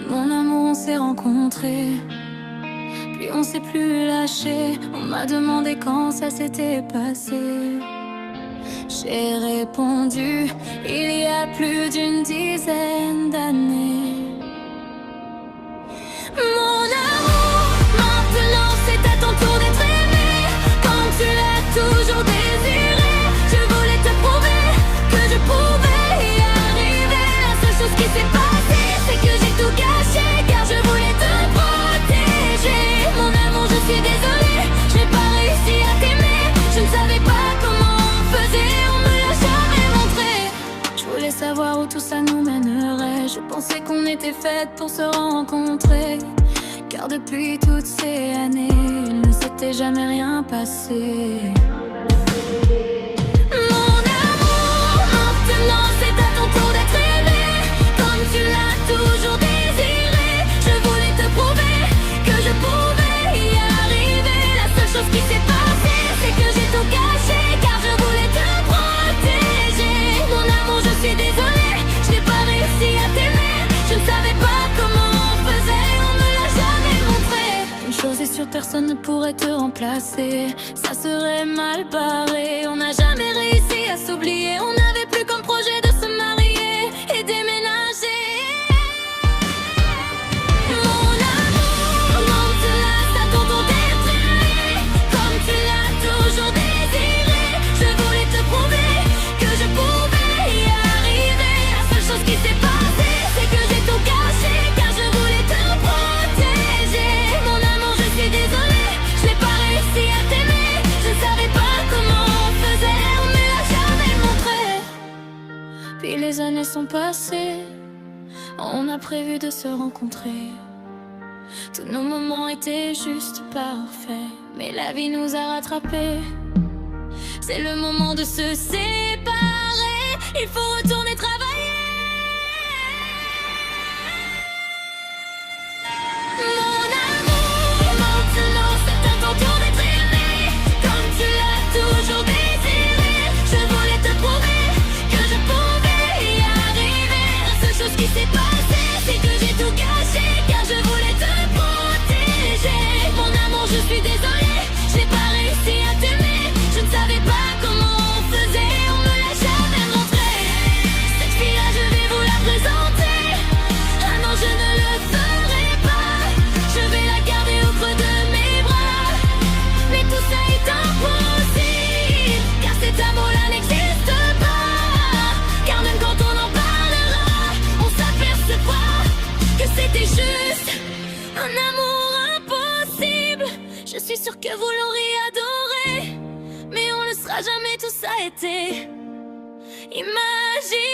Mon amour, on s'est rencontrés, puis on s'est plus lâché. On m'a demandé quand ça s'était passé. J'ai répondu, il y a plus d'une dizaine d'années. Mon amour, maintenant c'est à ton tour d'être aimé. Comme tu l'as toujours désiré, je voulais te prouver que je pouvais y arriver. La seule chose qui s'est passée, c'est que j'ai tout gâché, car je voulais te protéger. Mon amour, je suis désolée, je n'ai pas réussi à t'aimer. Je ne savais pas comment on faisait, on me l'a jamais montré. Je voulais savoir où tout ça nous mènerait. Je pensais qu'on était faites pour se rencontrer, car depuis toutes ces années, il ne s'était jamais rien passé. Mon amour, maintenant c'est à ton tour d'être aimé. Comme tu l'as toujours désiré, je voulais te prouver que je pouvais y arriver. La seule chose qui s'est passée, c'est que j'ai tout gâché, car je voulais te protéger. Mon amour, je suis désolée, je n'ai pas réussi à t'aimer. Je ne savais pas comment on faisait, on me l'a jamais montré. Une chose est sûre, personne ne pourrait te remplacer. Ça serait mal barré, on n'a jamais réussi à s'oublier. On n'avait plus comme projet de se marier et déménager. Mon amour, maintenant c'est à ton tour d'être aimé. Comme tu l'as toujours désiré, je voulais te prouver que je pouvais y arriver. La seule chose qui s'est passée, c'est que j'ai tout gâché, car je voulais te protéger. Mon amour, je suis désolée, je n'ai pas réussi à t'aimer. Je ne savais pas comment on faisait, on me l'a jamais montré. Puis les années sont passées, on a prévu de se rencontrer. Tous nos moments étaient juste parfaits, mais la vie nous a rattrapés. C'est le moment de se séparer, il faut retourner travailler. Mon amour, maintenant c'est à ton tour d'être aimé. Comme tu l'as toujours désiré, je voulais te prouver que je pouvais y arriver. La seule chose qui s'est passée, c'est que j'ai tout gâché, car je voulais te protéger. Mon amour, je suis désolée, je n'ai pas réussi à t'aimer. Je ne savais pas comment on faisait, on me l'a jamais montré. Cette fille-là, je vais vous la présenter. Ah non, je ne le ferai pas. Je vais la garder au creux de mes bras. Mais tout ça est impossible, car cet amour-là n'existe pas. Car même quand on en parlera, on s'apercevra que c'était juste un amour impossible. Je suis sûre que vous l'auriez adoré, mais on ne sera jamais, tout ça a été imagine.